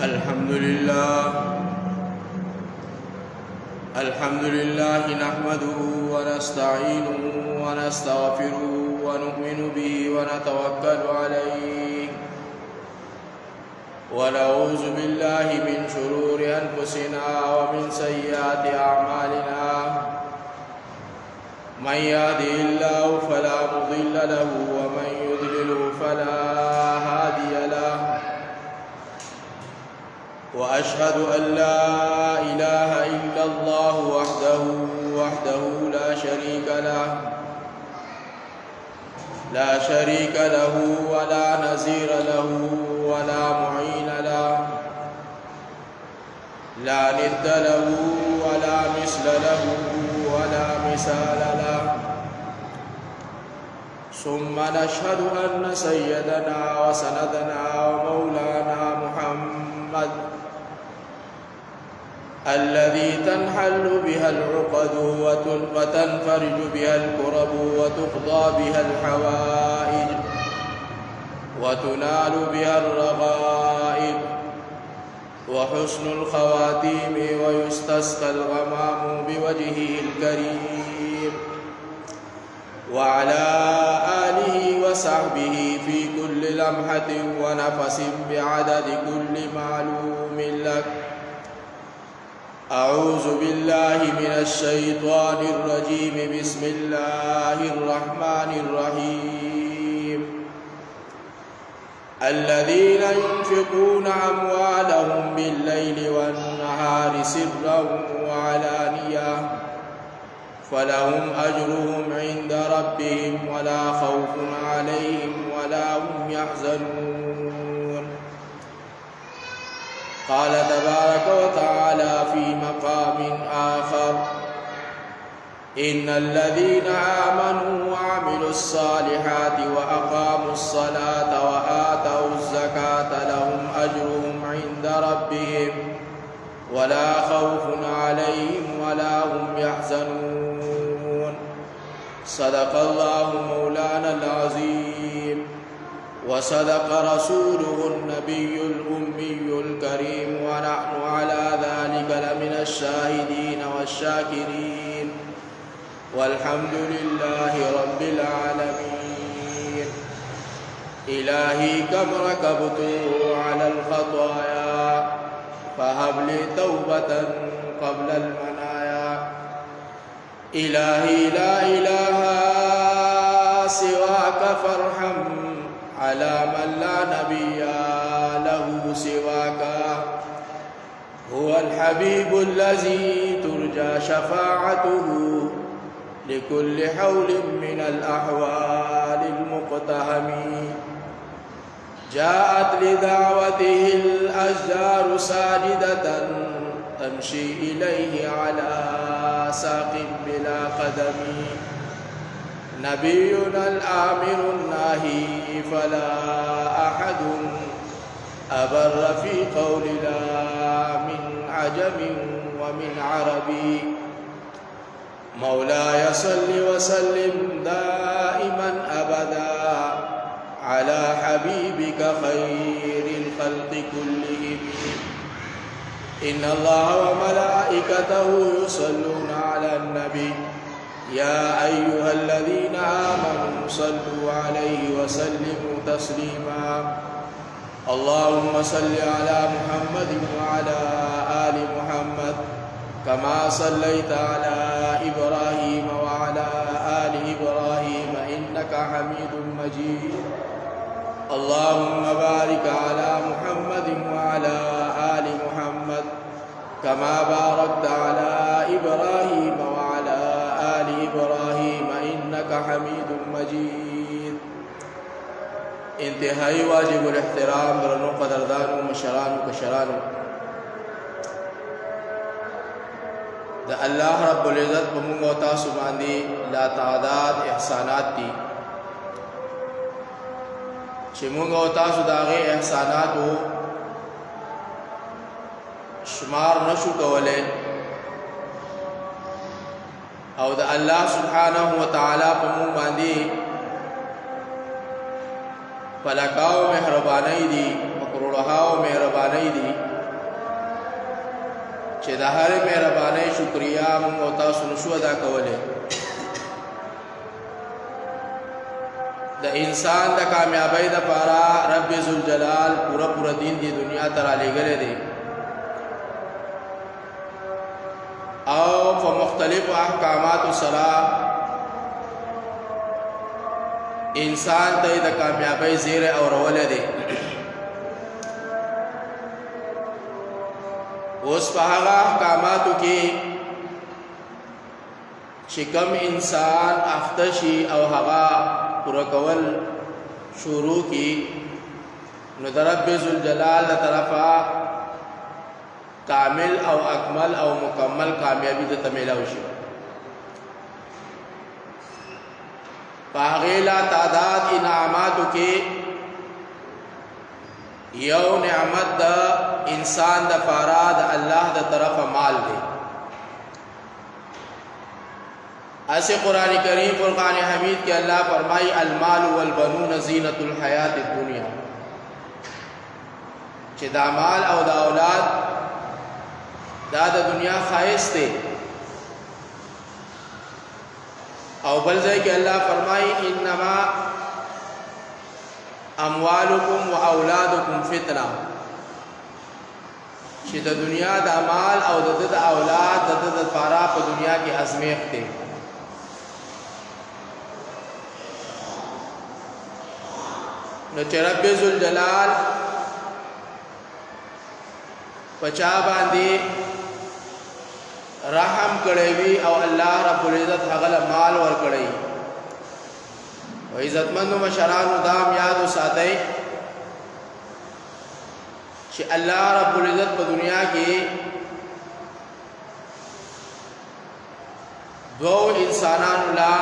الحمد لله نحمده ونستعينه ونستغفره ونؤمن به ونتوكل عليه ونعوذ بالله من شرور أنفسنا ومن سيئات أعمالنا من يهده الله فلا مضل له ومن يضلله فلا هادي له وأشهد أن لا إله إلا الله وحده لا شريك له ولا نظير له ولا معين له لا ند له ولا مثل له ولا مثال له ثم نشهد أن سيدنا وسندنا ومولانا محمد الذي تنحل بها العقد وتنفرج بها الكرب وتقضى بها الحوائج وتنال بها الرغائب وحسن الخواتيم ويستسقى الغمام بوجهه الكريم وعلى آله وصحبه في كل لمحة ونفس بعدد كل معلوم لك. أعوذ بالله من الشيطان الرجيم. بسم الله الرحمن الرحيم. الذين ينفقون أموالهم بالليل والنهار سرا وعلانية فلهم أجرهم عند ربهم ولا خوف عليهم ولا هم يحزنون. قال تبارك وتعالى في مقام آخر: إن الذين آمنوا وعملوا الصالحات وأقاموا الصلاة وآتوا الزكاة لهم أجرهم عند ربهم ولا خوف عليهم ولا هم يحزنون. صدق الله مولانا العظيم وصدق رسوله النبي الأمي الكريم ونحن على ذلك لمن الشاهدين والشاكرين والحمد لله رب العالمين. إلهي كم ركبت على الخطايا فهب لي توبة قبل المنايا. إلهي لا إله سواك فارحم على من لا نبي له سواك. هو الحبيب الذي ترجى شفاعته لكل حول من الأحوال المقتهم. جاءت لدعوته الأشجار ساجدة تمشي إليه على ساق بلا قدم. نبينا الآمر الناهي فلا أحد أبر في قول لا من عجم ومن عربي. مولاي صل وسلم دائما أبدا على حبيبك خير الخلق كلهم. إن الله وملائكته يصلون على النبي يا أيها الذين آمنوا صلوا عليه وسلموا تسليما. اللهم صل على محمد وعلى آل محمد كما صليت على إبراهيم وعلى آل إبراهيم إنك حميد مجيد. اللهم بارك على محمد وعلى آل محمد كما باركت على إبراهيم وعلى آل إبراهيم إنك حميد مجيد. انتهائی واجب الاحترام درنو قدردانو مشرانو کشرانو دا اللہ رب العزت بمونگ و تاسو باندی لا تعداد احسانات دی چه مونگ و تاسو داغی احساناتو شمار نشو کولے او دا اللہ سبحانہ وتعالی بمونگ باندی فلکاو مهربانی دی مکروڑہاو مهربانی دی چې د هر مهربانۍ شکریا موږ او تاسو نشو ادا کولی. د انسان د کامیابی دپاره رب ذوالجلال پوره دین دی دنیا ته رالیږلی دی او په مختلفو احکاماتو سره انسان ته د کامیابی زیری اورولی دی. اوس په هغه احکاماتو کې چې کوم انسان اخته شي او هغه پوره کول شروع کی نو د رب ذوالجلال له طرفه کامل او اکمل او مکمل کامیابی د تمیلاو شي. په هغې لا تعداد انعاماتو کې یو نعمت د انسان د پاره د الله د طرفه مال دی. ایسے قرآن کریم فرقان حمید کے اللہ فرمائی المال والبنون زینت الحیات الدنیا چې دا مال او دا اولاد دا د دنیا خواہش تے. او بل ځای کې الله فرمائی انما اموالکم و اولادکم فتنہ چې د دنیا دا مال او د اولاد د لپاره په دنیا کې ازمیښت دی. نو چې رب ذوالجلال پچا باندې رحم کړی وي او الله رب العزت هغه مال ورکړی او عزتمندو مشرانو دام یاد وساتئ چې الله رب العزت په دنیا کې دو انسانانو لا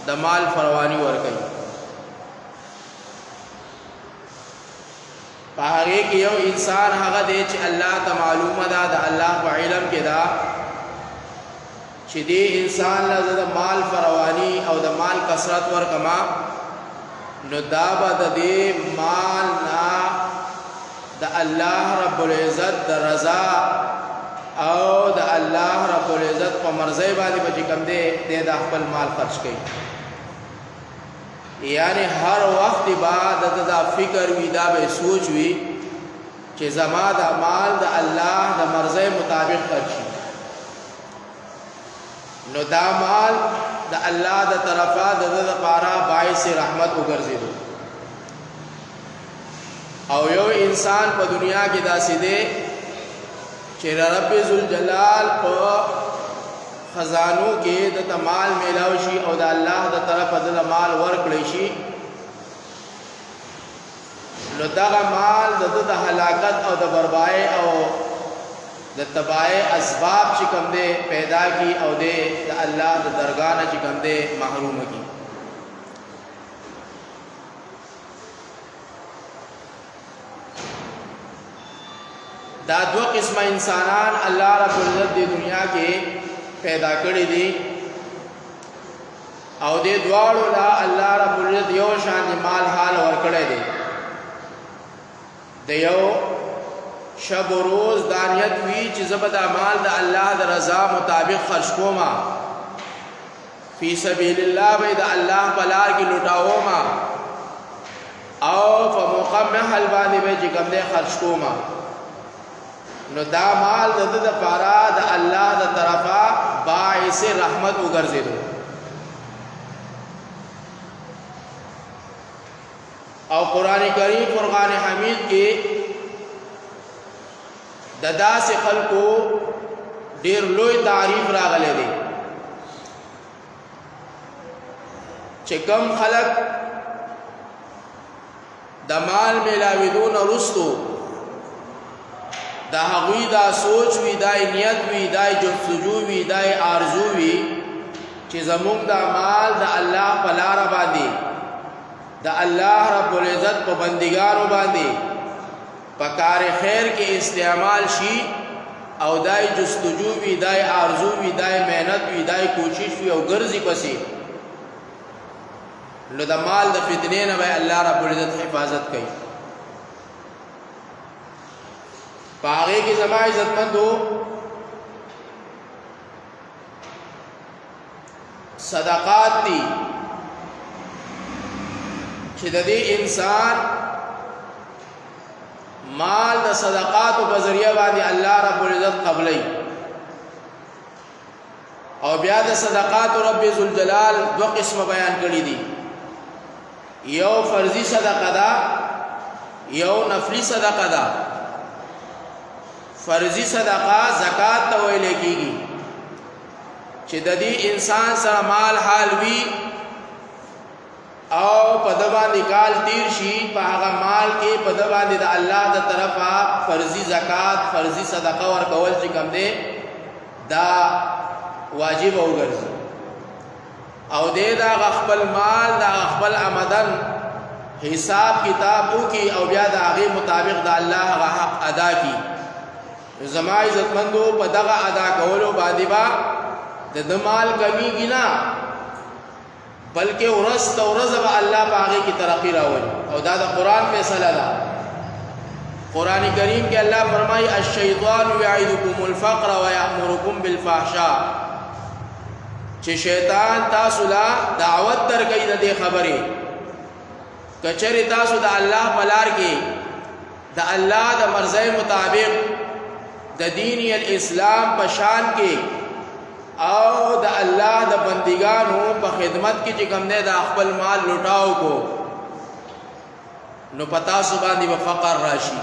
د مال فروانی ورکړي. په هغې کې یو انسان هغه دی چې الله ته معلومه ده د الله په علم کې ده چې دې انسان له زه د مال فروانی او د مال کثرت ورکما نو دا به د دې مال نه د الله رب العزت د رضا او د الله رب العزت په مرضی باندې به چې کوم دی د خپل مال خرچ کوي. یعنی هر وخت بعد دا فکر وی دا به سوچ وی چې زما دا مال د الله د مرضی مطابق خرچ شي. نو دا مال د الله د طرفه د لپاره باعث رحمت وګرځیدو. او یو انسان په دنیا کې داسې دی چې رب ذوالجلال په خزانو کې د مال میلاو شي او د الله د طرفه د مال ورکړی شي نو دغه مال د هلاکت او د بربادۍ او د تباہی اسباب چې کوم دی پیدا کی او د الله د درگاه نه چې کوم دی محروم کی. دا دو قسمه انسانان الله رب العزت د دنیا کې پیدا کړی دي او دې دواړو لا الله رب العزت یو شان مال حال ورکړی دی. د یو شب و روز دانیت وی چې زبد مال د الله د رضا مطابق خرج کوما فی سبیل الله به د الله په لار کې لټاوما او په موقع محل باندې به چې کوم دی خرج کوما نو دا مال د لپاره د الله د طرفه باعث رحمت وګرځیدو. او قرآن کریم فرقان حمید کې د داسې خلکو ډیر لوی تعریف راغلی دی چې کوم خلک د مال میلاویدو نه وروستو دا هغوی دا سوچ وی دا نیت وی دا جستجو وی دا آرزو وی چې زمونږ دا مال د الله په لاره باندې د الله رب العزت په بندګانو باندې په کار خیر کې استعمال شي او دا جستجو وی دا آرزو وی دا محنت وی دا کوشش وی او ګرځي پسې نو د مال د فتنې نه به الله رب العزت حفاظت کوي. پاغے کی زما عزتمندو صدقات دي چې د دې انسان مال د صدقاتو په ذریعہ باندې الله رب العزت قبلای او بیا د صدقات رب ذوالجلال دو قسم بیان کړی دي یو فرضی صدقه ده یو نفلی صدقه ده فرضی صدقه زکات ته ویل کیږي چې د دې انسان سره مال حال وی او په د باندې کال تیر شي په هغه مال کې په د باندې د الله د طرفه فرضي زکات فرضي صدقه ورکول چې کوم دی دا واجب وګرځي او دې دا خپل مال دا خپل آمدن حساب کتاب وکي او بیا د هغه مطابق د الله هغه حق ادا کی زما عزتمندو په دغه ادا کولو باندې با د مال کمی گنا بلکہ ورځ ته ورځ به الله باغې کی ترقی راوړي او دا د قران فیصله ده قران کریم کې الله فرمایي الشیطان یعدکم الفقر ويأمرکم بالفحشاء چې شیطان تاسو لا دعوت درکې د دې خبرې کچری تاسو د الله بلار کې د الله د مرزه مطابق د دین الاسلام په شان کې او د الله د بندگانو په خدمت کې چې کوم نه د خپل مال لوټاو کو نو پتا سو باندې په فقر راشي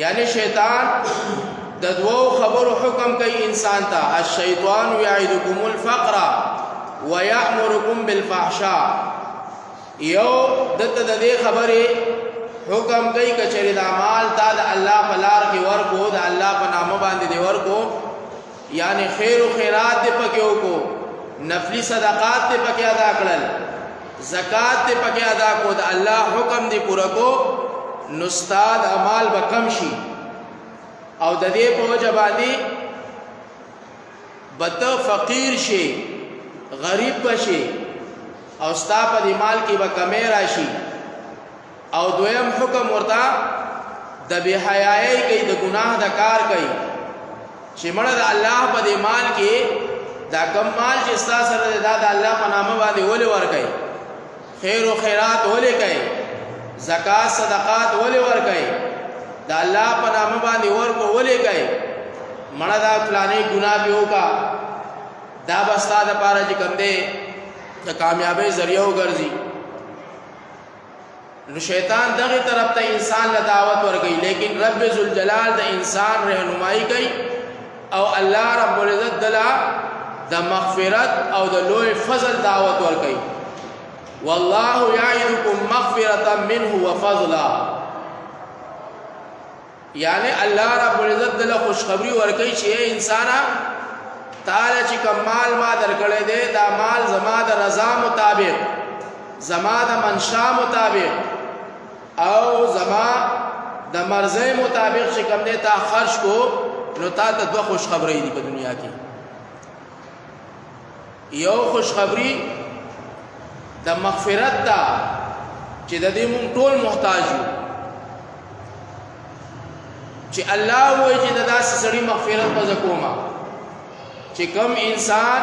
یعنی شیطان د دوو خبرو حکم کوي انسان ته الشیطان یعدکم الفقر ويأمرکم بالفحشاء یو دته د دې خبره حکم کوي کچری د مال تا د الله په لار کې ورکو د الله په نامه باندې دی ورکو یعنی خیر و خیرات دے پکیو کو نفلی صدقات دے پکی ادا کړل زکات دے پکی ادا کو دا اللہ حکم دے پورا کو نستاد عمال بکم شي او د دې په وجه باندې بد فقیر شي غریب بشي او ستا په دې مال کې به کمی راشي او دویم حکم ورته د بے حیايي کوي د ګناه د کار کوي چې مړه د الله په دې مال کې دا کم مال چې ستا سره دا د الله په نامه باندې ولې ورکړي خیر او خیرات ولې کوي زکات صدقات ولې ورکړي دا الله په نامه باندې ورکو ولې کوي مړه دا فلانه ګناه به وکا دا بستا د پاره چې کوم دی د کامیابی ذریعہ وګرځي نو شیطان دغه طرف ته انسان له دعوت ورکړي لیکن رب ذوالجلال د انسان رهنمایي کوي او الله رب العزت دلا د مغفرت او د لوی فضل دعوت ورکړي والله یعدکم مغفرة منه وفضلا یعنی الله رب العزت دلا خوشخبری ورکړي چې انسان تعالی چې کمال ما درکړې دې دا مال زما د رضا مطابق زما د منشا مطابق او زما د مرزه مطابق چې کوم دې تا خرج کو نو تا ته دوه خوش خبرې دي په دنیا کې یو خوش خبری د مغفرت دا چې د دې مونږ ټول محتاج یو چې الله وایي چې دا سړي مغفرت پز کوما چې کوم انسان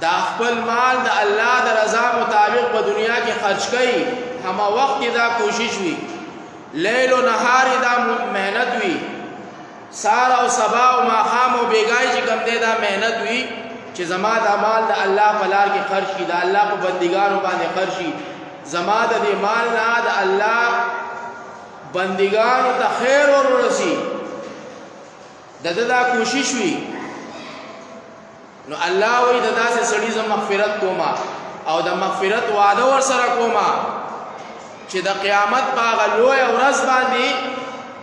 دا خپل مال د الله د رضا مطابق په دنیا کې خرج کړي هم وخت دا کوشش وی لیل و نهار دا مهنت وی سار او صبا او ماخام او بیګای چې کوم دی دا مهنت وی چې زما د مال د الله په لار کې خرج کړي د الله په بندګانو باندې خرج کړي زما د دې مال نه د الله بندګانو ته خیر ورسي دا کوشش وی نو الله وی د داسې سړي زم مغفرت کوما او د مغفرت وعده ور سره کوما چې د قیامت په غلوې ورځ باندې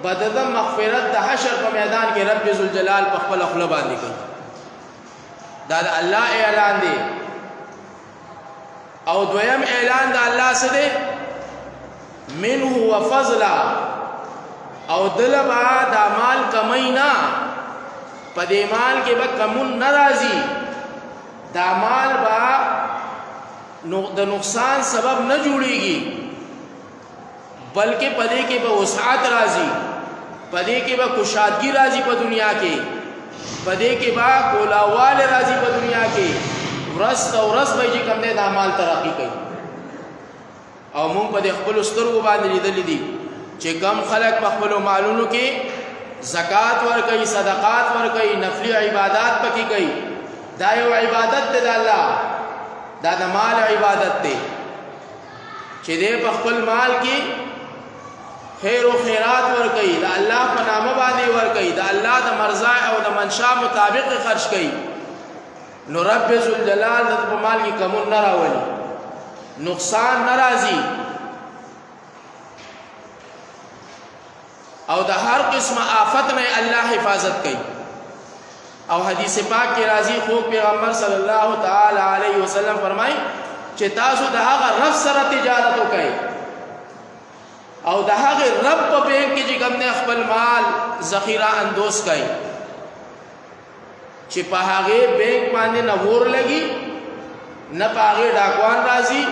بدد مغفرت د حشر په میدان کې رب ذوالجلال په خپل خپل باندې کوي دا د الله اعلان دی او دویم اعلان د الله څخه دی منه وفضلا او دلبا د مال کمینا پدې مال کې به کمون ناراضي دا مال با د نقصان سبب نه جوړيږي بلکې پدې کې به وسعت راځي پدې کې به خوشحالي راځي په دنیا کې پدې کې با کولاوال راځي په دنیا کې ورځ او ورځ به چې کوم دې د اعمال ترقی کوي او مونږ په خپل سترګو باندې لیدل دي چې کم خلک په خپل مالونو کې زکات ورکوي صدقات ورکوي نفلی عبادت پکې کوي دا یو عبادت دی د الله دا د مال عبادت دی چې دې په خپل مال کې خیر او خیرات ورکوي د الله په نامه باندې ورکوي د الله د مرضا او د منشا مطابق خرج کوي نو رب ذوالجلال د په مال کې کمون نه راولي نقصان ناراضي او د هر قسم آفت نه الله حفاظت کوي او حدیث پاک کې راځي خو پیغمبر صلی الله تعالی علیه وسلم فرمایي چې تاسو د هغه رب سره تجارت وکړئ او د هغه رب په بینک کې چې کوم نه خپل مال ذخیره اندوز کړئ چې په هغه بینک باندې نه ور لګي نه په هغه ډاکوان راځي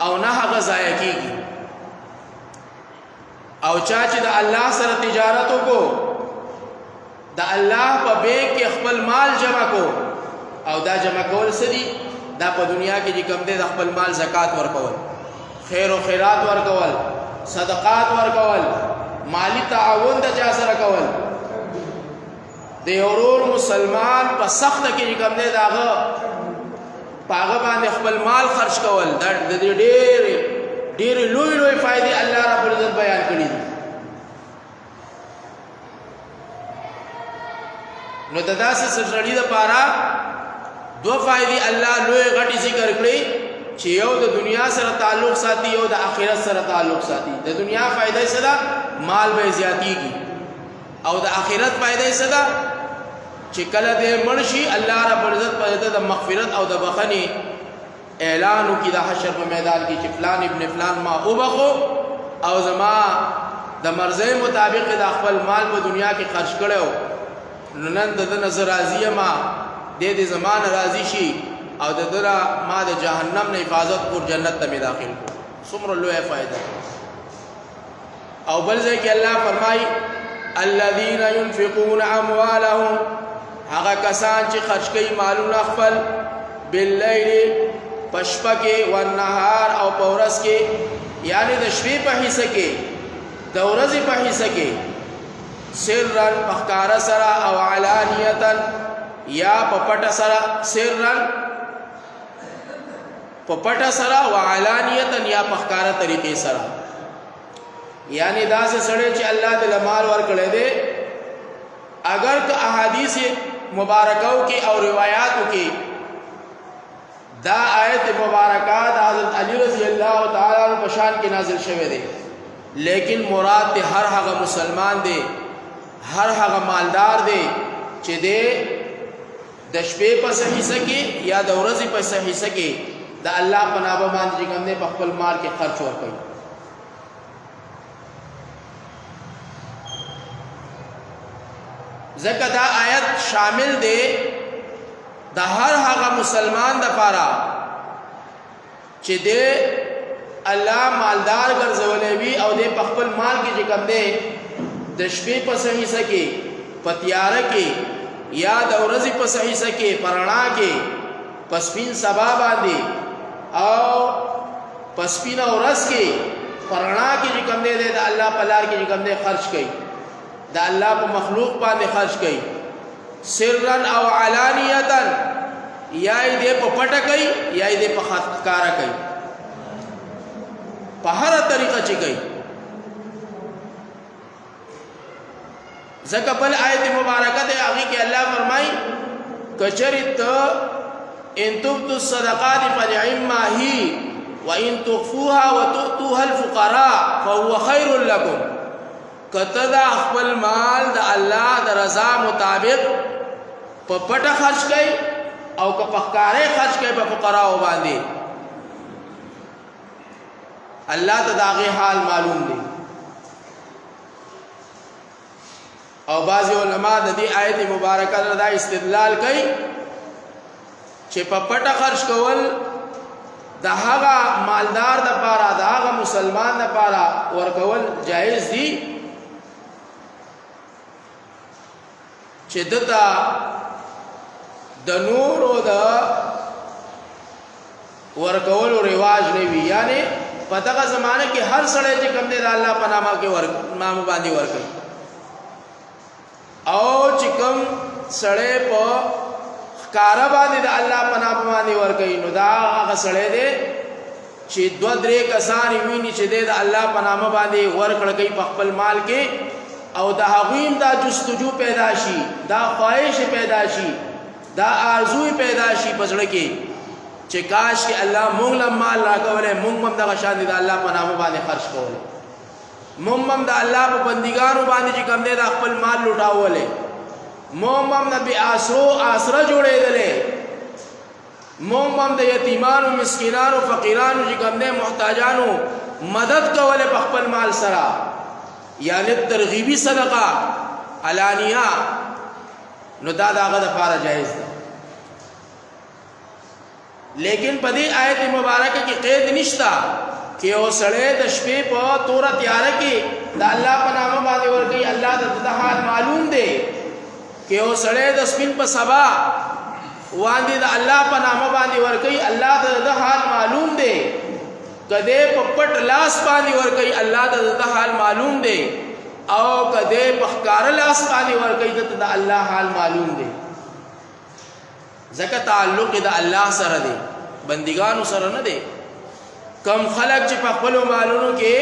او نه هغه ضایع کیږي او چا چې د الله سره تجارت وکړو د الله په بینک کې خپل مال جمع کو او دا جمع کول سدي دا په دنیا کې چې کوم دې د خپل مال زکات ورکول خیر او خیرات ورکول صدقات ورکول مالی تعاون د چا سره کول د اورور مسلمان په سخت کې چې کوم دې داغه پاغه باندې خپل مال خرج کول د دې ډېر لوی فائدې الله رب العزت بیان کړي دي نو د داسې سړي لپاره دوه فائدې الله لوی غټي ذکر کړي چې یو د دنیا سره تعلق ساتي یو د آخرت سره تعلق ساتي د دنیا فائدې سره مال به زیاتېږي او د آخرت فائدې سره چې کله دې مرشي الله رب العزت په د مغفرت او د بخنی اعلان وکړي د حشر په میدان کې چې فلان ابن فلان ما وبخو او زما د مرزه مطابق د خپل مال په دنیا کې خرج کړو نن د نظر راضیه ما د زمان راضی شي او د دره ما د جهنم نه حفاظت اور جنت ته داخل کو څومره لوی فائدہ او بل ځای کې الله فرمای الذين ينفقون اموالهم هغه کسان چې خرج کوي مالونه خپل بالليل پشپکه و النهار او پورس کې یعنی د شپې په حصہ کې د ورځې په حصہ کې سرا پخکار سرا او علانیتا یا پپټ سرا سرا پپټ سرا و علانیتا یا پخکار طریقې سرا یعنی دا سے سڑے چې الله د مال ورکړي دي اگر که احادیث مبارکاو کې او روایاتو کې دا آیت مبارکہ حضرت علی رضی اللہ تعالی عنہ په شان کې نازل شوه دي لیکن مراد ته هر هغه مسلمان دی هر هغه مالدار دی چې دی د شپې په صحیح سکه یا د ورځې په صحیح سکه د الله په نامه باندې کوم نه په خپل مال کې خرچ ورکړي ځکه دا آیت شامل دی د هر هغه مسلمان د پاره چې دی الله مالدار ګرځولې وي او دی په خپل مال کې چې کوم دی د شپې په صحیح سکه پتیار کې یا د ورځې په صحیح سکه پرانا کې پسپین سبا باندې او پسپین ورځ کې پرانا کې چې کوم دی د الله په لار کې چې کوم دی خرج کوي د الله په مخلوق باندې خرج کوي سرا او علانیتا یا دې په پټه کوي یا دې په ښکارا کوي په هر طریقه چې کوي ځکه بل آیت مبارکه ده هغه کې الله فرمایي کچریت ان تبدوا الصدقات فنعما هي وان تخفوها وتؤتوها الفقراء فهو خير لكم کتدا خپل مال د الله د رضا مطابق په پټه خرج کړي او که په ښکارې خرج کړي په فقراو باندې الله ته داغه حال معلوم دی او بعض علماء د دې آیت مبارکه دا استدلال کوي چې په پټه خرج کول د هغه مالدار د پاره د هغه مسلمان د پاره ورکول جایز دي چې دته د نورو د ورکولو رواج نه وي. یعنی په دغه زمانه کې هر سړی چې کوم دی د الله په نامه کې نامه باندې ورکوي، او چې کوم سړی په ښکاره باندې د الله په نامه باندې ورکوي، نو دا هغه سړی دی چې دوه درې کسان ویني چې دی د الله په نامه باندې ورکړه کوي په خپل مال کې، او د هغوی هم دا جستجو پیدا شي، دا خواهش پیدا شي، دا آرزوی پیدا شي په زړه کې چې کاش کې الله مونږ له مال راکولی، مونږ هم دغه شان د الله په نامه باندې خرج کولی، مونږ هم د الله په بندګانو باندې چې کوم دی د خپل مال لوټاولی، مونږ هم د بې آسرو آسره جوړېدلی، مونږ هم د یتیمانو مسکینانو فقیرانو چې کوم دی محتاجانو مدد کولی په خپل مال سره، یعنی ترغیبی صدقه علانیه، نو دا د هغه دپاره جایز ده. لیکن په دې آیت مبارکه کې قید نشته چې یو سړی د شپې په توره تیاره کې د الله په نامه باندې ورکوي، الله ته د حال معلوم دی چې یو سړی د سپین په سبا باندې د الله په نامه باندې ورکوي، الله ته د حال معلوم دی، کده په پټ لاس باندې ورکوي، الله ته د حال معلوم دی، او کده په ښکاره لاس باندې ورکوي، ته د الله حال معلوم دی. ځکه تعلق د الله سره دی، بندګانو سره نه دی. کم خلق چې په خپلو مالونو کې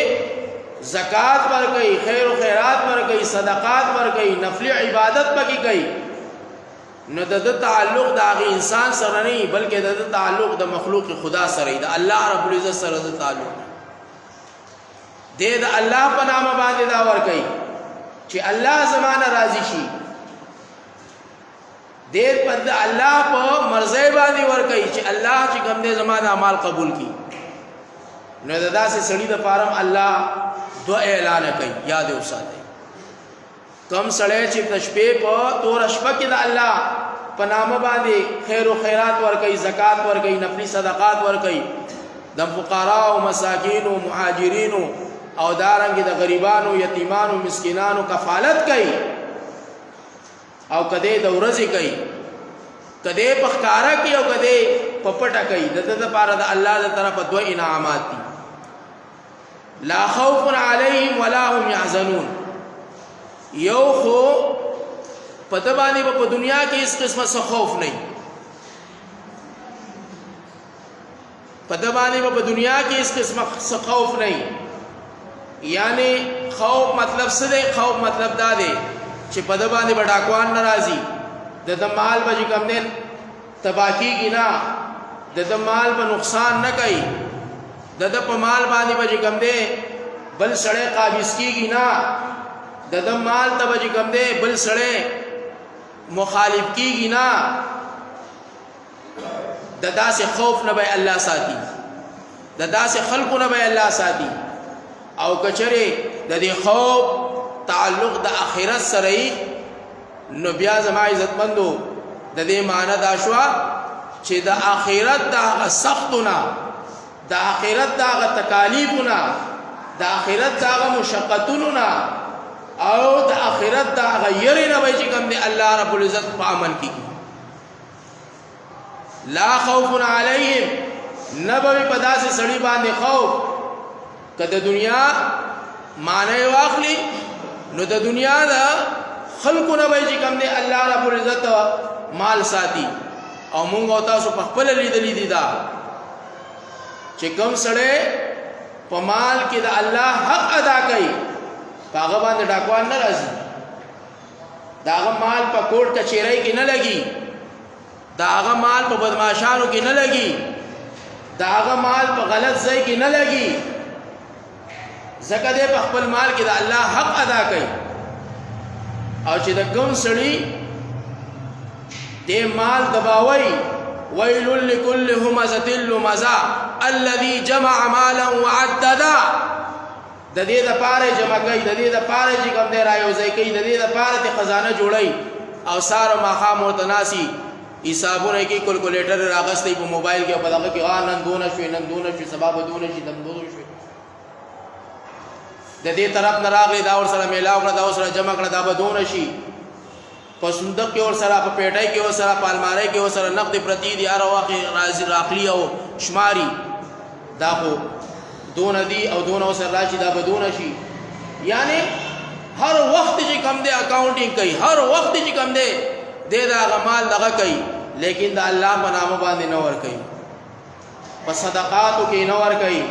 زکات ورکوي، خیر و خیرات ورکوي، صدقات ورکوي، نفلی عبادت پکې کوي، نو د تعلق د هغې انسان سره نه، بلکې د تعلق د مخلوق خدا سره، د الله رب العزت سره د تعلق دی. د الله په نامه باندې دا ورکوي چې الله زمانه راضي شي، دیر پر د الله په مرضی باندې ورکوي چې الله چې کوم دی زما د اعمال قبول کړي. نو د داسې سړي دپاره هم الله دوه اعلانه کوي، یاد یې وساتئ. کم سړی چې د شپې په توره شپه کې د الله په نامه باندې خیر و خیرات ورکوي، زکات ورکوي، نفلی صدقات ورکوي، د فقراو مساکینو مهاجرینو او دارنګې د غریبانو یتیمانو مسکینانو کفالت کوي، او کده د ورځې کوي، کده په ښکاره کوي او کده په پټه کوي، د ده دپاره د الله د طرفه دوه انعامات دي. لا خوف علیهم ولا هم یحزنون. یو خو په ده باندې په دنیا کې هېڅ قسمه څه خوف نه، په ده باندې په دنیا کې هېڅ قسمه څه خوف نه. یعنی خوف مطلب څه دی؟ خوف مطلب دا دی چې په ده باندې به ډاکوان نه راځي، د ده مال به چې کوم دی تباه کېږي نه، د ده مال به نقصان نه کوي، د ده په مال باندې به چې کوم دی بل سړی قابض کېږي نه، د ده مال ته به چې کوم دی بل سړی مخالف کېږي نه. د داسې خوف نه به الله ساتي، د داسې خلکو نه به الله ساتي. او کچرې د دې خوف تعلق د آخرت سره ای، نو بیا زما عزتمندو د دې معنی دا شوه چې د آخرت د هغه سختونه، د آخرت د هغه تکالیفونه، د آخرت د هغه مشقتونو نه، او د آخرت د هغه یرې نه به چې کوم دی الله رب العزت په امن کېږي. لا خوف علیهم، نه به په داسې سړي باندې خوف. که د دنیا معنی واخلي، نو د دنیا د خلقو نه به چې کوم دی الله رب العزت مال ساتي. او مونږ او تاسو په خپله لیدلي دي دا چې کوم سړی په مال کې د الله حق ادا کوي، په هغه باندې ډاکوان نه راځي، د هغه مال په کوټ کچېرۍ کې نه لګي، د هغه مال په بدماشانو کې نه لګي، د هغه مال په غلط ځای کې نه لګي، ځکه دی په خپل مال کې د الله حق ادا کوي. او چې د کوم سړي دې مال دباوي، ویل لكل همزة لمزة الذي جمع مالا وعددا، د دې دپاره جمع کوي، د دې دپاره چې کوم دی رايوځای کوي، د دې دپاره چې خزانه جوړوي، او سار او ماښام ورته ناسي حسابونه کوي، کلکولیټر راغستی په موبایل کې، او په دغه کې نن دونه شوې، نن دونه شوې، سبا به دونه شي، دم دونه شوې، د دې طرف نه راغلی دا ورسره میلاو کړه، دا ورسره جمع کړه، دا به دونه شي. په صندوق کې ور سره په پیټای کې ور سره په الماری کې ور سره نقد پرتی دي هر وخت راځي راخلی او شماري دا خو دون دی او دون او سره راشي دا بدون شي یعنی هر وخت چې کم دی اکاونټینګ کوي هر وخت چې کم دی دا غمال دغه کوي لیکن دا الله په نامه باندې نه ور کوي په صدقاتو کې نه ور کوي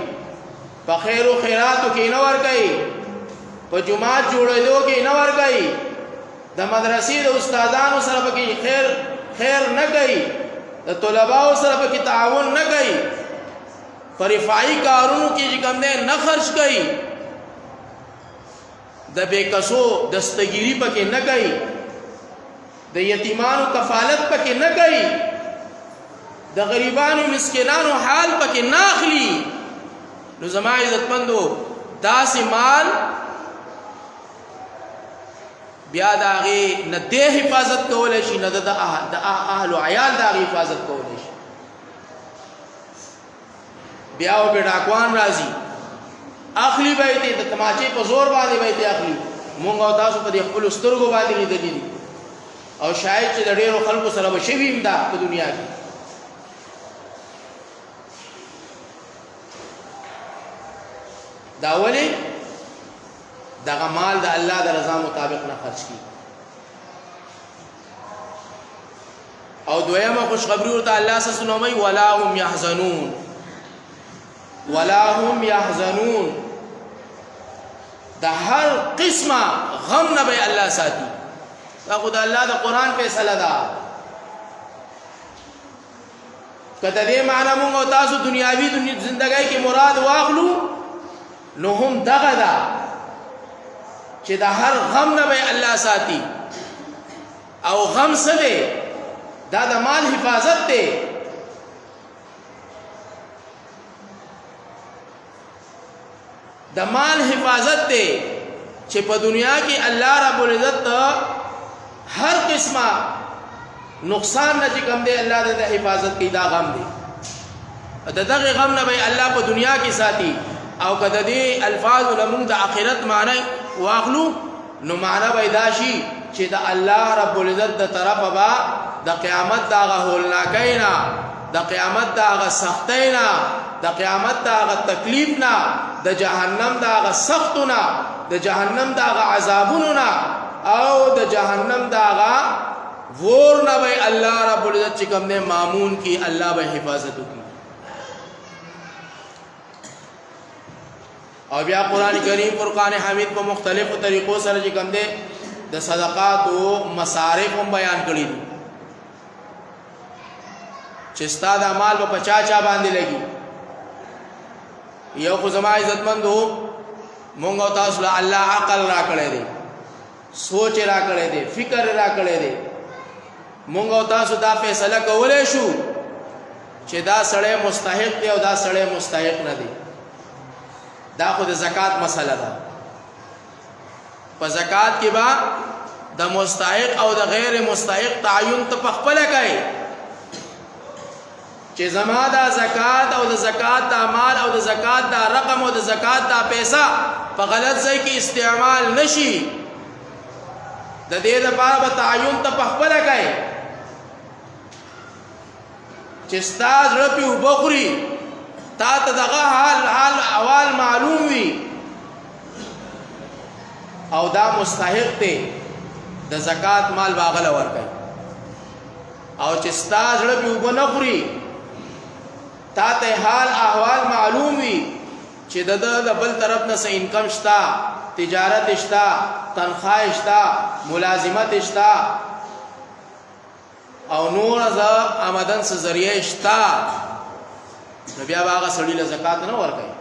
په خیر او خیراتو کې نه ور کوي په جمعات جوړېدو کې نه ور کوي د مدرسې د استادانو سره پکې خیر نه کوي د طلباو سره پکې تعاون نه کوي پر رفاعي کارونو کې چې کوم نه نه خرج کوي د بیکسو دستګيري پکې نه کوي د یتیمانو کفالت پکې نه کوي د غریبانو مسکینانو حال پکې نه اخلي نو زما عزتمندو داسې مال بیا د هغې نه دې حفاظت کولی شي نه د اهل و عیال د هغې حفاظت کولی شي بیا و پې ډاکوان راځي اخلي به یې د تماچې په زور باندې به یې اخلي مونږ او تاسو په دې خپلو سترګو باندې لیدلي دي او شاید چې د ډېرو خلکو سره به شوي هم دا په دنیا کې دا ولې دغه مال د الله د رضا مطابق نه خرج کی او دویمه خوشخبری ورته الله سنومي ولا هم يحزنون ولا هم يحزنون د هر قسمه غم نه به الله ساتي دا خو د الله د قران فیصله ده کته دې معنی موږ او تاسو دنیاوی ژوندۍ کې مراد واخلو نو هم دغه ده چې د هر غم نه به الله ساتي او غم څه دی دا د مال حفاظت دی د مال حفاظت دی چې په دنیا کې الله رب العزت هر قسمه نقصان نه چې کوم دی الله د حفاظت کوي دا غم دی دغه غم نه به الله په دنیا کې ساتي او کده دې الفاظ لمون د آخرت معنی واخلو نو معنی پیدا شي چې د الله رب العزت د طرفه با د قیامت دا هولناکینا د قیامت دا سختینا د قیامت دا تکلیفنا د جهنم دا سختنا د جهنم دا عذابنا او د جهنم دا ور نه به الله رب العزت چې کوم نه مامون کی الله به حفاظت کی او بیا قران کریم فرقان حمید په مختلفو طریقو سره چې کوم دی د صدقات او مصارف هم بیان کړی دي چې ستاد اعمال په چا باندې لګي یو خو زما عزتمندو مونږ او تاسو له الله عقل را کړی دی سوچ را کړی دی فکر را کړی دی مونږ او تاسو دا فیصله کولای شو چې دا سړی مستحق دی او دا سړی مستحق نه دی دا خو د زکات مسله ده په زکات کې با د مستحق او د غیر مستحق تعین ته خپل کوي چې زما دا زکات او د زکات د مال او د زکات د رقم او د زکات د پیسې په غلط ځای کې استعمال نشي د دې لپاره به تعین ته خپل کوي چې استاد رپی وبخوري تا ته دغه حال احوال معلوم وي او دا مستحق دی د زکات مال باغله ورکړي او چې استاد رپی وبنخوري تا ته حال احوال معلوم وي چې د بل طرف نه څه انکم شتا تجارت شتا تنخواه شتا ملازمت شتا او نور از آمدن څه ذریعہ شتا نو بیا هغه سړي له زکات نه ورکوي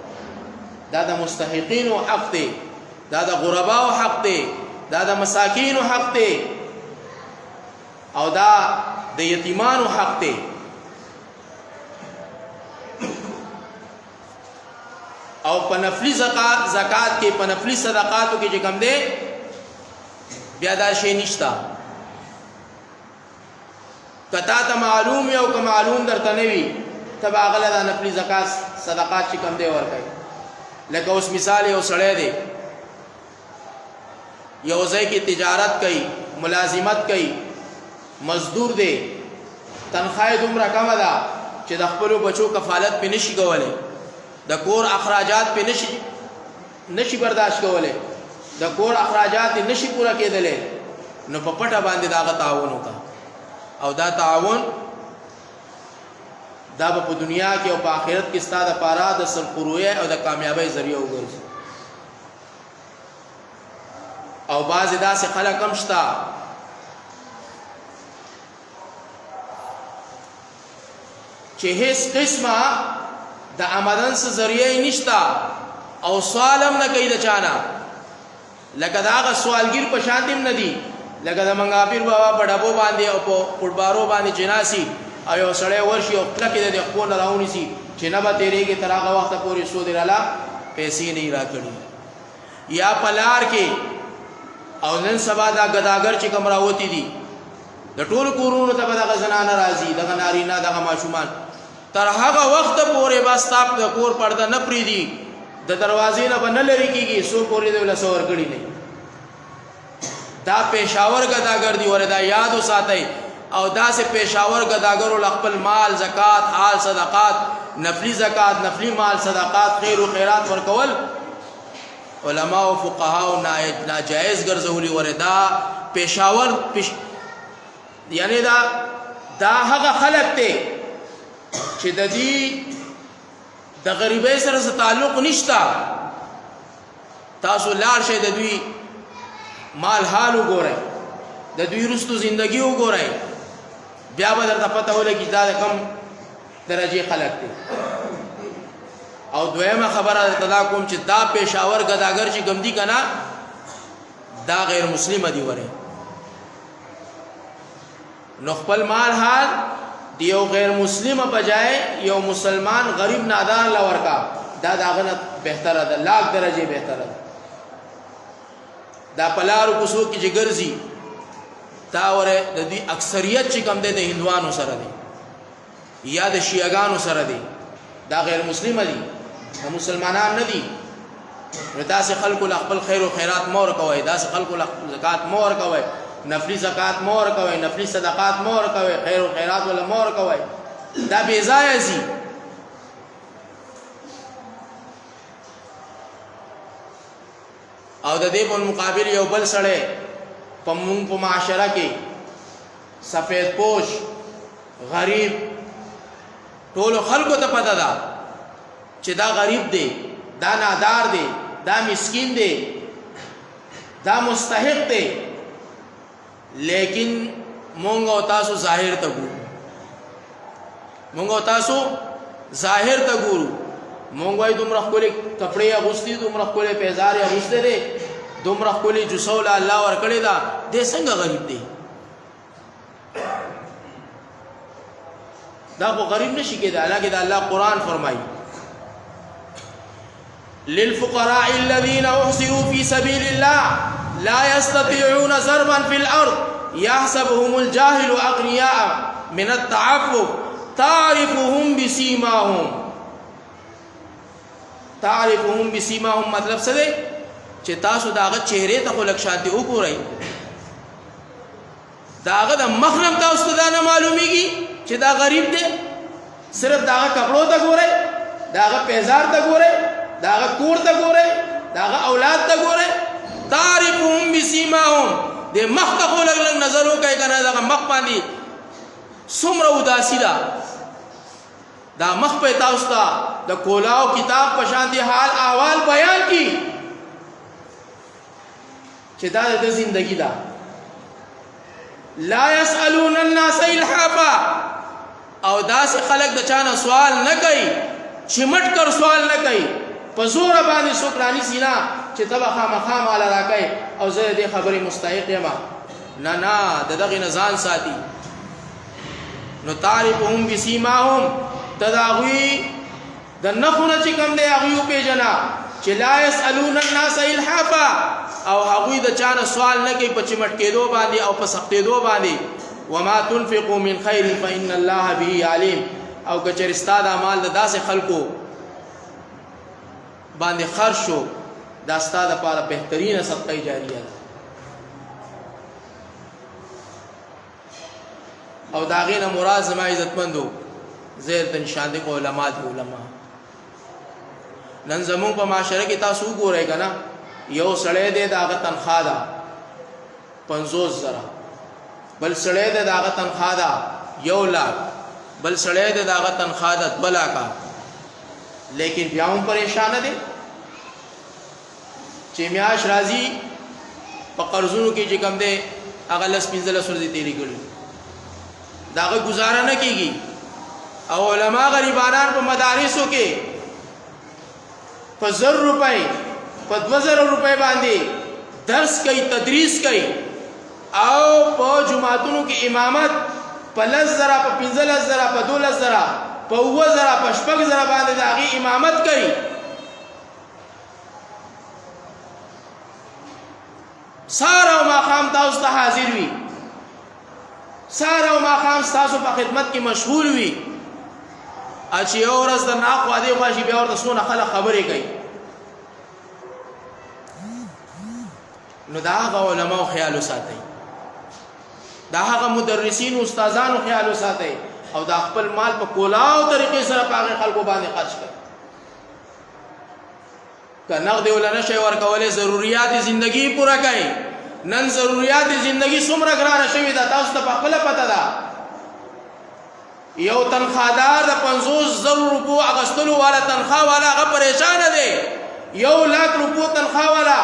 دا د مستحقینو حق دی دا د غرباو حق دی دا د مساکینو حق دی او دا د یتیمانو حق دی او په نفلی زکات کې په نفلی صدقاتو کې چې کوم دی بیا دا شی نشتا کتا ته معلوم یو که معلوم درته نه وي ته به هغه د نفلي زکات صدقات چې کوم دی ورکوي لکه اوس مثال یو سړی دی یو ځای کې تجارت کوي ملازمت کوي مزدور دی تنخواه دومره کمه ده چې د خپلو بچو کفالت پې نشي کولی د کور اخراجات پې نشي برداشت کولی د کور اخراجات یې نشي پوره کېدلی نو په پټه باندې د هغه تعاون وکړه او دا تعاون دا به په دنیا کې او په آخرت کې ستا دپاره د سرخوروۍ او د کامیابۍ ذریعه وګرځي او بعضې داسې خلک هم شته چې هیڅ قسمه د آمدن څه ذریعه یې نشته او سوال هم نه کوي د چا نه لکه د هغه سوالګیر په شانتې هم نه دي لکه د منګاپیر بابا په ډبو باندې او په فوټبارو باندې چې ناسي او یو سړی ورشي او کلکې د خپل نه راونیسي چې نه به تېرېږي تر هغه وخته پورې څو دې راله پیسې نه یې راکړي یا په لار کې او نن سبا دا ګداګر چې کوم راوتي دي د ټولو کورونو ته به دغه زنانه راځي دغه نارینه دغه ماشومان تر هغه وخته پورې به ستا د کور پرده نه پرېږدي د دروازې نه به نه لرې کېږي څو پورې دې له څه ورکړي نه دا پیشاور ګداګر دي ور دا یاد وساتئ او داسې پیشاور ګداګرو له خپل مال زکات حال صدقات نفلی زکات نفلی مال صدقات خیر و خیرات ورکول علماء او فقها ناجائز ګرځولي ور دا پیشاور یعنی دا هغه خلق ته چې د دې د غریبۍ سره څه تعلق نشته تاسو لار شئ د دوی مال حال وګورئ د دوی رستو زندگی وګورئ بیا به درته پته ولګي دا د کم درجې خلق دي او دویمه خبره درته دا کوم چې دا پیشاور ګداګر چې کوم دي که نه دا غیر مسلمه دي ورې نو خپل مال حال دی یو غیر مسلمه بجای یو مسلمان غریب نادار لورکا دا داغه نه بهتره ده لاک درجه بهتره ده دا پلارو کوسو کې چې ګرځي دا وره د دې اکثریت چې کم ده د هندوانو سره دي یا د شیعاګانو سره دي دا غیر مسلمه دي دا مسلمانان نه دي داسې خلکو له خپل خیر او خیرات مور کوي داسې خلکو له زکات مور کوي نفلی زکات مور کوي نفلی صدقات مور کوي خیر او خیرات ول مور کوي دا بے ځای زی او د دې په مقابل یو بل سړی په مونږ په معاشره کې سفید پوش غریب ټولو خلکو ته پته ده چې دا غریب دی دا نادار دی دا مسکین دی دا مستحق دی لیکن مونږ او تاسو ظاهر ته ګورو مونږ او تاسو ظاهر ته ګورو مونږ وای دومره خپلې کپړې اغوستي دومره خپلې پیزارې اغوستې دي دومره خپلې جسوله الله ورکړې ده دې څنګه غریب دی دا خو غریب نشي کېدای حالانکه دا الله قرآن فرمایي للفقراء الذين احصروا في سبيل الله لا يستطيعون ضربا في الارض يحسبهم الجاهل اغنياء من التعفف تعرفهم بسيماهم مطلب څه دی چې تاسو داغه چهره ته خو لک شانتي وګورئ داغه د مخنم تاسو ته نه معلومیږي چې دا غریب دی صرف داغه کپړو ته ګورئ داغه پیزار ته ګورئ داغه کور ته ګورئ داغه اولاد ته ګورئ تعرفهم بسيماهم د مخ ته خو لګ نظر وکړئ کنه داغه مخ باندې څومره اداسي ده دا مخ په تاسو ته د کولاو کتاب په شان دي حال احوال بیان کی چې دا د زندگی ده لا يسالون الناس الحافا او داس خلق د چانه سوال نه کوي چمټ کر سوال نه کوي په زور باندې سوکرانی سینا چې تبا خامخا مال راکای او زه دې خبرې مستحق یم نه دغه نزان ساتي نو تعرفهم بسيماهم تداوی د نخونه چې کوم دی هغه په جنا چې لا يسالون الناس الحافا او هغه د چانه سوال نه کوي په چمټ کېدو باندې او په سختېدو باندې وما تنفقوا من خير فإن الله به عليم او کچر استاد اعمال د داسې خلکو باندې خرج شو دا استاد لپاره بهترینه صدقه جاریه ده او دا غي نه مراد زما عزتمندو زیر ته نشان دي علماء دي علماء نن زمون په معاشره کې تاسو وګورئ کنه یو سړی دی داغه تنخواه ده 50,000 بل سړی دی داغه تنخواه ده 1 लाख بل سړی دی داغه تنخواه ده 2 लाख لیکن بیا هم پریشان دي چې میاش راځي په قرضونو کې چې کم دی هغه 15 ورځې تیری کړي داغه گزاره نه کیږي او علما غریبانان په مدارسو کې په 1000 روپۍ په 2000 روپۍ باندې درس کوي تدریس کوي او په جمعاتونو کې امامت په 10,000 په 15,000 په 12,000 په 9,000 په 10,000 باندې داغي امامت کوي سارا او ماقام تاسو ته حاضر وي سارا او ماقام تاسو په خدمت کې مشغول وي اچ یو ورځ د ناخوا دی خواشي بیا ورته سونه خلک خبرې کوي نو دا هغه علماء خیال وساتئ دا هغه مدرسین او استادانو خیال وساتئ او دا خپل مال په کولاو طریقې سره په خلکو باندې خرج کړئ که نقد ولنه شي ورکولې ضرورت زندگی پورا کړئ نن ضرورت زندگی څومره ګرانه شوې ده تاسو ته په خپل پته ده یو تنخوادار د 50,000 روپو اغستلو والا تنخواه والا هغه پریشان دی 1 लाख روپو تنخواه والا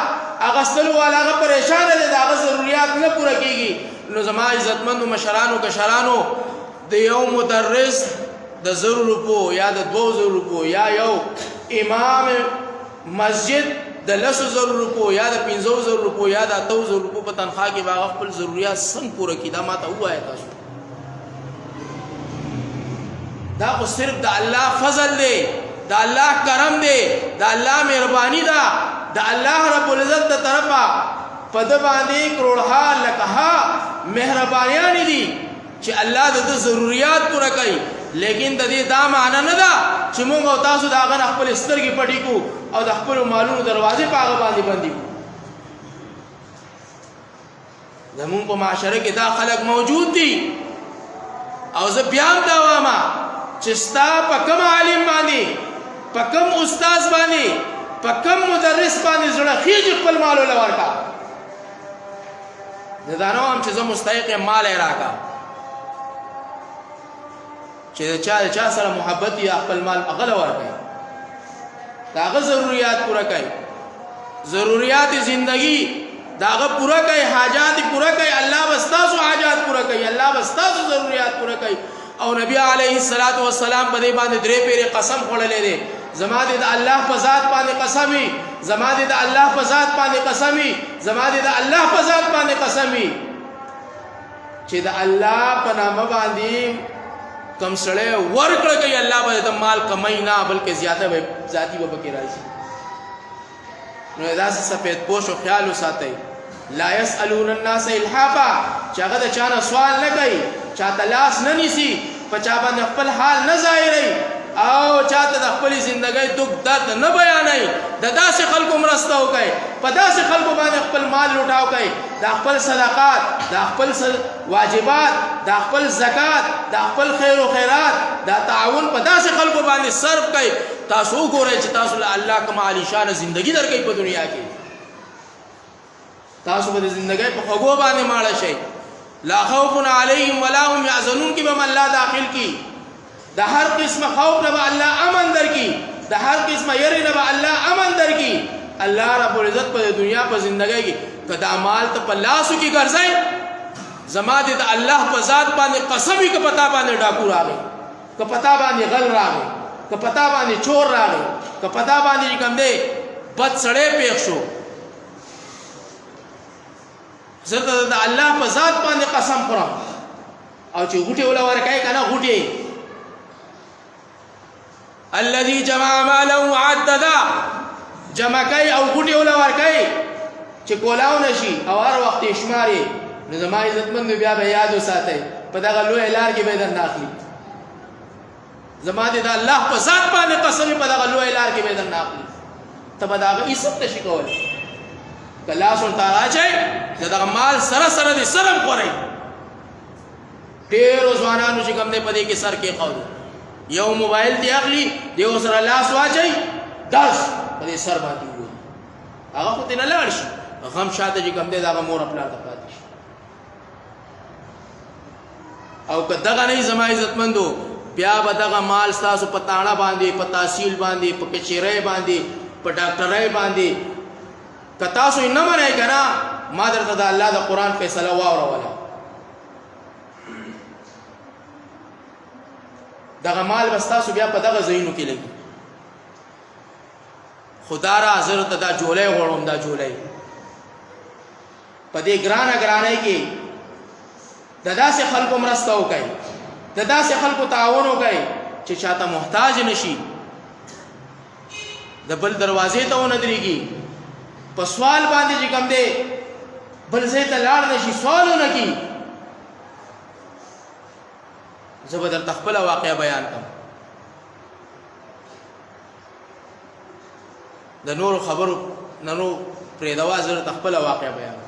اغستلو والا هغه پریشان دی دا هغه ضرورت نه پوره کیږي نو زما عزتمندو مشرانو کشرانو د یو مدرس د 100 روپو یا د 2000 روپو یا یو امام مسجد د 100,000 روپو یا د 15,000 روپو یا د 8,000 روپو په تنخواه کې باغ خپل ضرورت څنګه پوره کړي دا ماته وایي تاسو دا خو صرف د الله فضل دی د الله کرم دی د الله مهرباني ده د الله رب العزت ته طرفه په د باندې کروڑها لکها مهربانيان دي چې الله د ضرورت پوره کوي لیکن د دې دا معنی نه ده چې موږ او تاسو دا غن خپل سترګې پټې کو او د خپل مالونو دروازې په هغه باندې بندي کو زمون په معاشره کې دا خلک موجود دي او زه بیا هم دا وایم چې ستا په کوم عالم باندې په کوم استاد باندې په کوم مدرس باندې زړه خېږي خپل مال ول ورکا زه دا نه وایم چې زه مستحق مال راکا چې چا سره محبت یا خپل مال اغل ورکړي داغه ضرورت پوره کوي ضرورت زندگی داغه پوره کوي حاجات پوره کوي الله واستاسو حاجات پوره کوي الله واستاسو ضرورت پوره کوي او نبی علیه الصلاۃ والسلام په دې باندې درې پیری قسم خورلې دي زما دې د الله په ذات باندې قسمي زما دې د الله په ذات باندې قسمي زما دې د الله په ذات باندې قسمي چې د الله په نامه باندې کم سړی ورکړه کوي الله به د مال کمای نه بلکې زیاته به ذاتی به پکې راځي نو داسې سفید پوش او خیال وساتئ لا يسألون الناس الحافا چې هغه د چانه سوال نه کوي چاته لاس نه نیسي په چا باندې خپل حال نه ظاهروي او چاته د خپل ژوندۍ دغ درد نه بیانوي د داسې خلکو مرسته وکړي په داسې خلکو باندې خپل مال لوټاو کوي د خپل صدقات د خپل واجبات د خپل زکات د خپل خیر او خیرات د تعاون په داسې خلکو باندې صرف کوي تاسو وګورئ چې تاسو له الله کوم عالی شان ژوندۍ درکې په دنیا کې تاسو به د ژوندۍ په خوګو باندې ماړه شئ لا خوف علیهم ولا هم يحزنون کې به الله داخل کی د هر قسمه خوف نه به الله امن درکې د هر قسمه یری نه به الله امن درکې الله رب العزت په دنیا په ژوندۍ کې کدا مال ته په لاسو کې ګرځي زما دې د الله په ذات باندې قسمي که پتا باندې ډاکو راغی که پتا باندې غل راغی که پتا باندې چور راغی که پتا باندې کوم دی بد سړی پیښ شو زه د الله په ذات باندې قسم خورم او چې غوټه ولا ورکای کنه غوټه الذي جمع ماله وعددا جمع کوي او غوټه ولا ورکای چې کولاو نشي او هر وخت شماري نو زما عزتمند بیا به یاد وساتئ په دغه لوی لار کې به در ناخلي زما دې د الله په ذات باندې قسم په دغه لوی لار کې به در ناخلي ته به دغه ایسب نشي کولای کلا سلطان راځي دغه مال سره سره دې سرم خوري ډېرو ځوانانو چې کوم دی په دې کې سر کې قود یو موبایل دی اخلي دی سره لاس واچي داس په دې سر باندې وي هغه خو ته نه لاړ شي غم شاته چې کوم دی دا مور خپل ته پاتې شي او که دغه نه زما عزتمندو بیا به دغه مال ستاسو په تاڼه باندې په تحصیل باندې په کچېرۍ باندې په ډاکټرۍ باندې که تاسو یې نه منئ که نه ما درته د الله د قرآن فیصله واوروله دغه مال به ستاسو بیا په دغه ځایونو کې لګي خدا را زه درته دا جولی غواړم دا جولی په دې ګرانه ګرانۍ کې د داسې خلکو مرسته وکړئ د داسې خلکو تعاون وکړئ چې چاته محتاج نشي د بل دروازې ته ونه درېږي په سوال باندې چې کوم دی بل ځای ته لاړ نشي سوال ونه کړي زه به درته خپله واقعه بیان کړم د نورو خبرو نه نو پرېږدوه زه درته خپله واقعه بیان کړم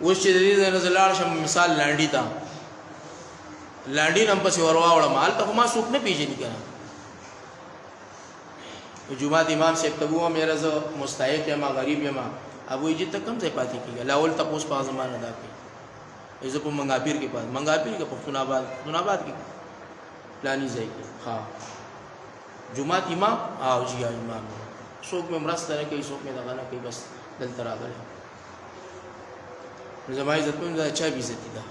اوس چې د دې ځای نه زه لاړ شم مثال لانډي ته لانډي نه هم پسې ور واوړم هلته خو ما څوک نه پېژني که نه جمعات امام صاحب ته ووایم یاره زه مستحق یم غریب یم هغه وایي چې ته کوم ځای پاتې کېږي الله اول تپوس په هغه زمانه دا کوي زه په منګاپیر کې پاتې منګاپیر کې پښتون آباد کې پلاني ځای کې ها جمعات امام او جی امام څوک مې مرسته نه کوي څوک مې دغه نه کوي بس دلته راغلی نو زما عزتمند دا چا بېعزتي ده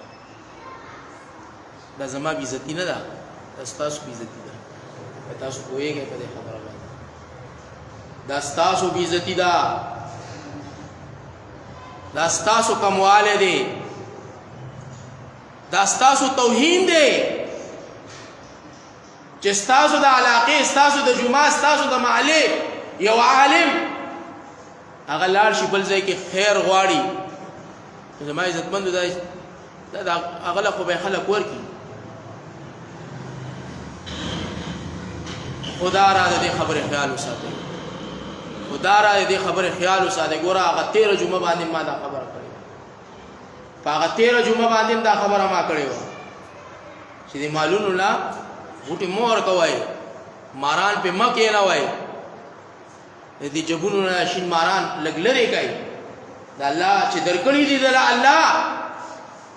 دا زما بېعزتي نه ده دا ستاسو بېعزتي ده تاسو پوهېږئ په دې خبره باندې دا ستاسو بېعزتي ده دا ستاسو کموالی دی دا ستاسو توهین دی چې ستاسو د علاقې ستاسو د جمعه ستاسو د محلې یو عالم هغه لاړ شي بل ځای کې خیر غواړي زما عزتمندو دا هغه له خو به خلک ورکړي خدا را د دې خبرې خیال وساتئ خدا را د دې خبرې خیال وساتئ ګوره هغه 13 جمعه باندې ما دا خبره کړې په هغه 13 جمعه باندې دا خبره ما کړې وه چې د مالونو لا غوټې مه ورکوئ ماران پې مه کېنوئ د دې جبونو نه شین ماران لږ لرې کوئ د الله چې درکړي دي د الله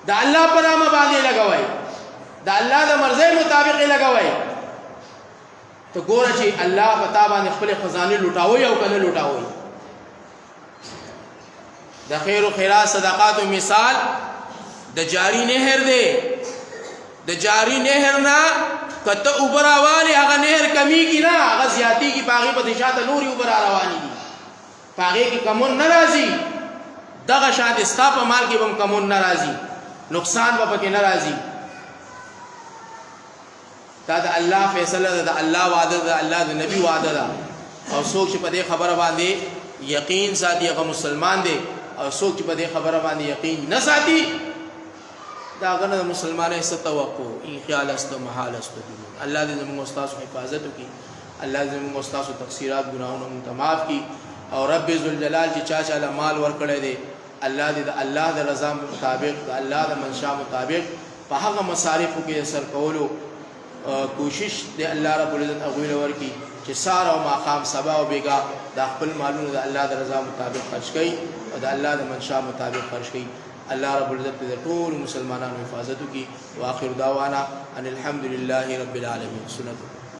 د الله په نامه باندې لګوئ د الله د مرضۍ مطابق یې لګوئ ته ګوره چې الله په تا باندې خپلې خزانې لوټاوئ او که نه لوټاوئ د خیر و خیرات صدقاتو مثال د جاری نهر دی د جاری نهر نه که ته اوبه راوالې هغه نهر کمیږي نه هغه زیاتېږي په هغې پسې شاته نورې اوبه را روانې دي په هغې کې کمون نه راځي دغه شان ستا په مال کې به هم کمون نه راځي نقصان به پکې نه راځي دا د الله فیصله ده د الله وعده ده د الله د نبی وعده ده او څوک چې په دې خبره باندې یقین ساتي هغه مسلمان دی او څوک چې په دې خبره باندې یقین نه ساتي دا هغه نه د مسلمانۍ څه توقع این خیال است و محال است الله دې زموږ ستاسو حفاظت وکړي الله دې زموږ ستاسو تقصیرات ګناهونه مونږ ته معاف کړي او رب ذوالجلال چې چا چاله مال ورکړی دی الله دې د الله د رضا مطابق د الله د منشا مطابق په هغه مصارفو کې سر کولو کوشش د الله رب العزت هغوی له ورکړي چې سهار او ماښام سبا او بیګا د خپل مالونه د الله د رضا مطابق خرج کړي او د الله د منشا مطابق خرج کړي الله رب العزت د ټول مسلمانانو حفاظت وکړي واخر دعوانا ان الحمد لله رب العالمین سنت